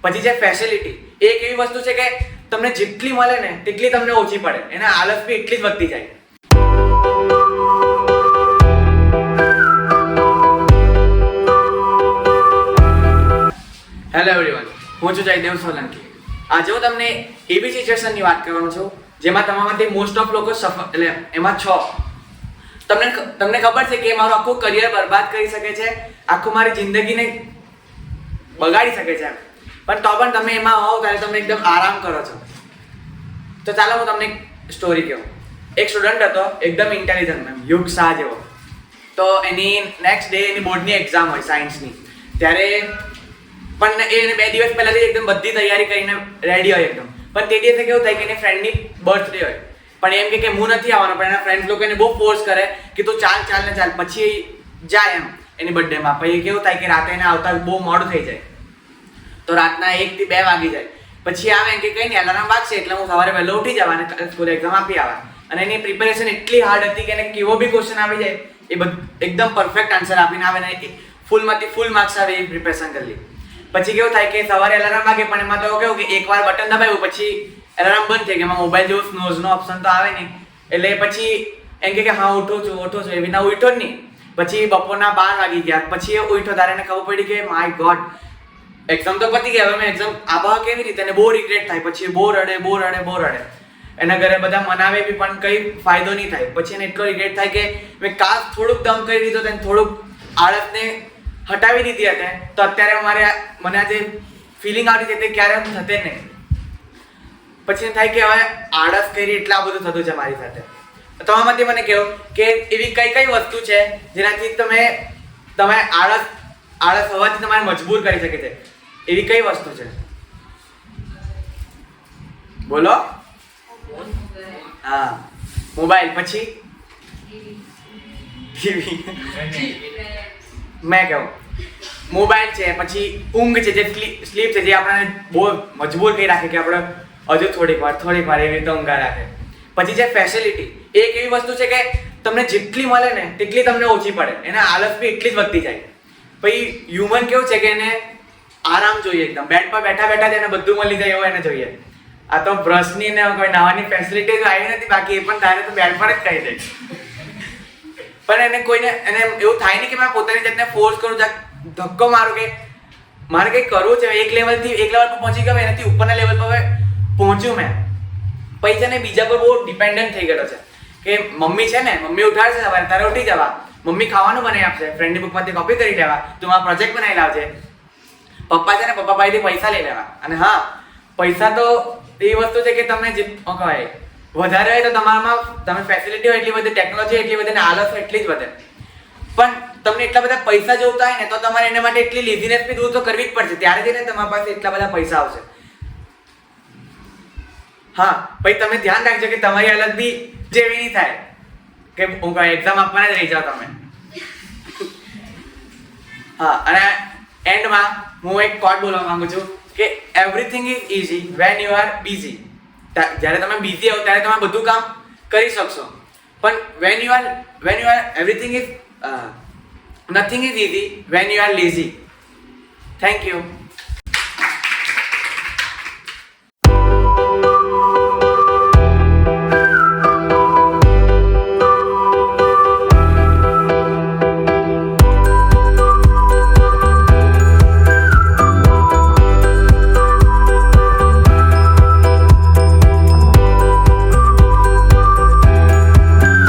પછી છે ફેસિલિટી. એક એવી વસ્તુ છે કે તમને જેટલી મળે ને તેટલી તમને ઓછી પડે, એને આળસ બી એટલી જ વધતી જાય. હેલો એવરીવન, હું છું જયદેવ સોલંકી. આજે હું તમને એવી સિચ્યુએશનની વાત કરવાનો છું જેમાં તમારામાંથી મોસ્ટ ઓફ લોકો એટલે એમાં છો. તમને ખબર છે કે મારું આખું કરિયર બરબાદ કરી શકે છે, આખું મારી જિંદગીને બગાડી શકે છે, પણ તો પણ તમે એમાં હોવ ત્યારે તમે એકદમ આરામ કરો છો. તો ચાલો હું તમને એક સ્ટોરી કહું. એક સ્ટુડન્ટ હતો, એકદમ ઇન્ટેલિજન્ટ મેમ, યુગ શાહ જેવો. તો એની નેક્સ્ટ ડે એની બોર્ડની એક્ઝામ હોય સાયન્સની. ત્યારે પણ એ 2 દિવસ પહેલાથી એકદમ બધી તૈયારી કરીને રેડી હોય એકદમ. પણ તે દિવસે કેવું થાય કે એની ફ્રેન્ડની બર્થડે હોય, પણ એમ કે હું નથી આવવાનો, પણ એના ફ્રેન્ડ્સ લોકો એને બહુ ફોર્સ કરે કે તું ચાલ ને ચાલ, પછી જાય એમ એની બર્થડેમાં. પછી કેવું થાય કે રાતે એને આવતા બહુ મોડું થઈ જાય, તો રાતના 1 થી 2 વાગી જાય. પછી આવે કે કંઈ નહીં, એલાર્મ વાગશે એટલે હું સવારે વહેલો ઉઠી જવા અને સ્કૂલ એક્ઝામ આપી આવવા. અને એની પ્રિપેરેશન એટલી હાર્ડ હતી કે એને કેવો બી ક્વેશ્ચન આવી જાય એ એકદમ પરફેક્ટ આન્સર આપીને આવે ને ફૂલમાંથી ફૂલ માર્ક્સ આવે એ પ્રિપેરેશન કરી. પછી કેવું થાય કે સવારે એલાર્મ વાગે, પણ એમાં તો કેવું કે એકવાર બટન દબાવ્યું પછી એલાર્મ બંધ થઈ ગયો. એમાં મોબાઈલ જેવું સ્નોઝનો ઓપ્શન તો આવે નહીં, એટલે પછી એમ કે હા ઉઠું છું એવી રીતના ઉઠ્યો જ નહીં. પછી બપોરના 12 વાગી ગયા, પછી એ ઉઠ્યો ત્યારે એને ખબર પડી કે માય ગોડ, એક્ઝામ તો પતી ગયા, હવે મેં એક્ઝામ આબા કેવી રીતે, અને બહુ રિગ્રેટ થાય. પછી બહુ રડે. એના ઘરે બધા મનાવે બી પણ કંઈ ફાયદો નહીં થાય. પછી એને એટલો રિગ્રેટ થાય કે મેં કાશ થોડુંક દમ કરી દીધો તેને, થોડુંક આળસને હટાવી દીધી હતી, તો અત્યારે મને આ જે ફિલિંગ આવતી હતી તે ક્યારે થતે નહીં. પછી થાય કે હવે આળસ કરી એટલે આ બધું થતું છે મારી સાથે. તમારામાંથી મને કહો કે એવી કઈ વસ્તુ છે જેનાથી તમે આળસ હોવાથી તમારે મજબૂર કરી શકે છે, એવી કઈ વસ્તુ છે? બોલો. હા, મોબાઈલ. પછી ટીવી. મેં કહું મોબાઈલ છે, પછી ઊંઘ છે, જે સ્લીપ છે, જે આપણને બહુ મજબૂર કરી રાખે કે આપણે હજુ થોડીક વાર એવી રીતે ઊંઘા રાખે. પછી છે ફેસિલિટી. એક એવી વસ્તુ છે કે તમને જેટલી મળે ને તેટલી તમને ઓછી પડે, એને આળસ બી એટલી જ વધતી જાય. પછી હ્યુમન કેવું છે કે એને આરામ જોઈએ, એકદમ બેડ પર બેઠા જ એને બધું મળી જાય એવું એને જોઈએ. આ તો બ્રશની ને કોઈ નાવાની ફેસિલિટી તો આવી નથી, બાકી એ પણ તારે તો બેડ પર જ ખાઈ દે. પણ એને એવું થાય નહીં કે મેં પોતાની જાતને ફોર્સ કરું, ધક્કો મારું કે મારે કંઈક કરવું છે. એક લેવલ પર પહોંચી ગયો, એનાથી ઉપરના લેવલ પર પહોંચ્યું મેં. પછી છે ને બીજા પર બહુ ડિપેન્ડન્ટ થઈ ગયેલો છે કે મમ્મી છે ને, મમ્મી ઉઠાડશે સવારે તારે ઉઠી જવા, મમ્મી ખાવાનું બનાવી આપશે, ફ્રેન્ડની બુકમાંથી કોપી કરી લેવા, તું મારા પ્રોજેક્ટ બનાવી લાવજે. પપ્પા છે ને, પપ્પા પાસેથી પૈસા લઈ લેવા. અને હા, પૈસા તો એ વસ્તુ છે કે તમે જે કહેવાય વધારે હોય તો તમે ફેસિલિટી હોય એટલી બધી, ટેકનોલોજી એટલી બધી, ને આળસ એટલી જ વધે. પણ તમને એટલા બધા પૈસા જોઈતા હોય ને તો તમારે એના માટે એટલી લેઝીનેસ બી દૂર તો કરવી જ પડશે, ત્યારે જઈને તમારા પાસે એટલા બધા પૈસા આવશે. હા, પછી તમે ધ્યાન રાખજો કે તમારી હાલત બી જેવી નહીં થાય કે એક્ઝામ આપવાના જ રહી જાઓ તમે. હા, અને એન્ડમાં હું એક કોટ બોલવા માંગુ છું કે everything is easy when you are busy. જ્યારે તમે બિઝી હો ત્યારે તમે બધું કામ કરી શકશો, પણ when you are everything is nothing is easy when you are lazy. Thank you.